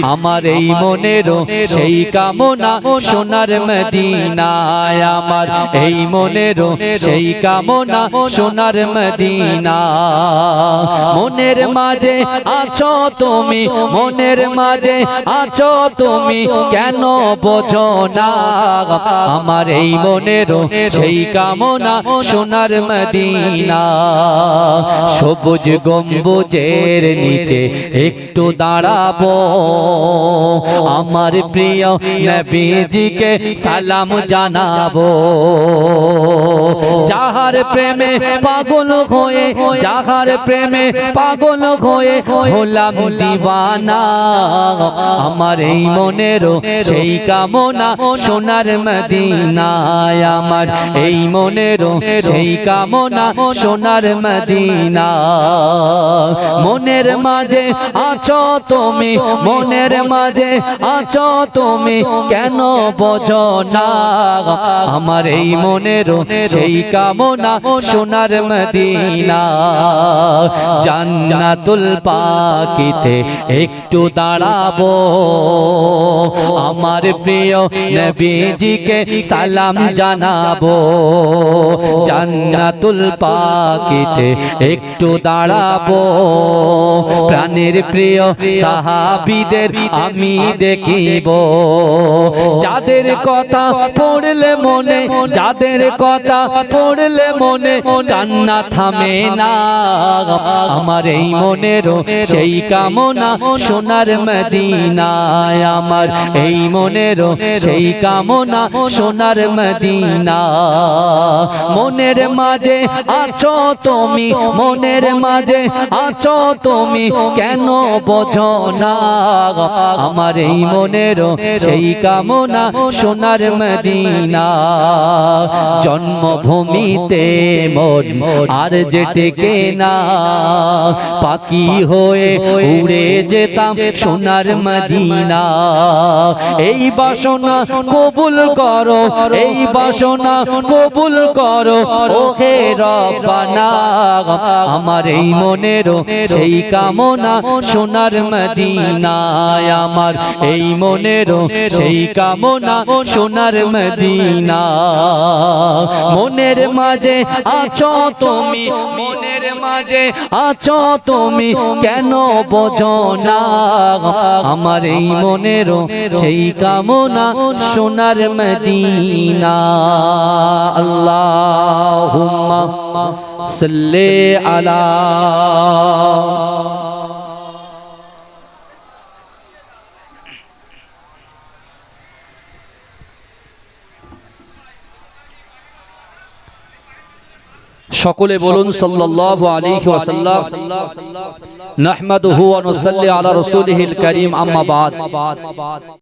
আমার এই মনেরও সেই কামনা সোনার মদিনায় আমার এই মনেরও সেই কামনা সোনার মদিনা মনের মাঝে আছো তুমি মনের মাঝে আছো তুমি কেন বোঝো না আমার এই মনেরও সেই কামনা সোনার মদিনা সবুজ গম্বুজের নিচে একটু দাঁড়াবো আমার প্রিয় নবীজিকে সালাম জানাবো যাহার প্রেমে পাগল হয়ে যাহার প্রেমে পাগল হয়ে হলাম দিওয়ানা আমার এই মনেরও সেই কামনা সোনার মদিনায় আমার এই মনেরও সেই কামনা সোনার মদিনা মনের মাঝে আছো তুমি মনের মাঝে আছো তুমি কেন বোঝো না আমার এই মনেরও সেই কামনা সোনার মদিনা জান্নাতুল পাকিতে একটু দাঁড়াবো আমার প্রিয় নবীজিকে সালাম জানাবো জান্নাতুল পাকিতে একটু দাঁড়াবো প্রাণের প্রিয় সাহাবীদের আমি দেখিব যাদের কথা পড়লে মনে যাদের কথা পড়লে মনে কান্না থামে না আমার এই মনেরও সেই কামনা সোনার মদিনায় আমার এই মনেরও সেই কামনা সোনার মদিনা মনের মাঝে আছো তুমি মনের মাঝে আছো তুমি কেন বোঝো না আমার এই মনেরও সেই কামনা সোনার মদিনা জন্মভূমিতে মন আর যে টেকে না পাখি হয়ে উড়ে যেতাম সোনার মদিনা এই বাসনা কবুল করো এই বাসনা কবুল করো ওহে রব্বানা আমার এই মনেরও সেই কামনা সোনার মদিনায় আমার এই মনেরও সেই কামনা সোনার মদিনা মনের মাঝে আছো তুমি মনের মাঝে আছো তুমি কেন বোঝো না আমার এই মনেরও সেই কামনা সোনার মদিনা আল্লাহুম্মা সাল্লি আলা সকলে বলুন সাল্লাল্লাহু আলাইহি ওয়াসাল্লাম নাহমাদুহু ওয়া নুসাল্লি আলা রাসূলিহিল কারীম আম্মা বাদ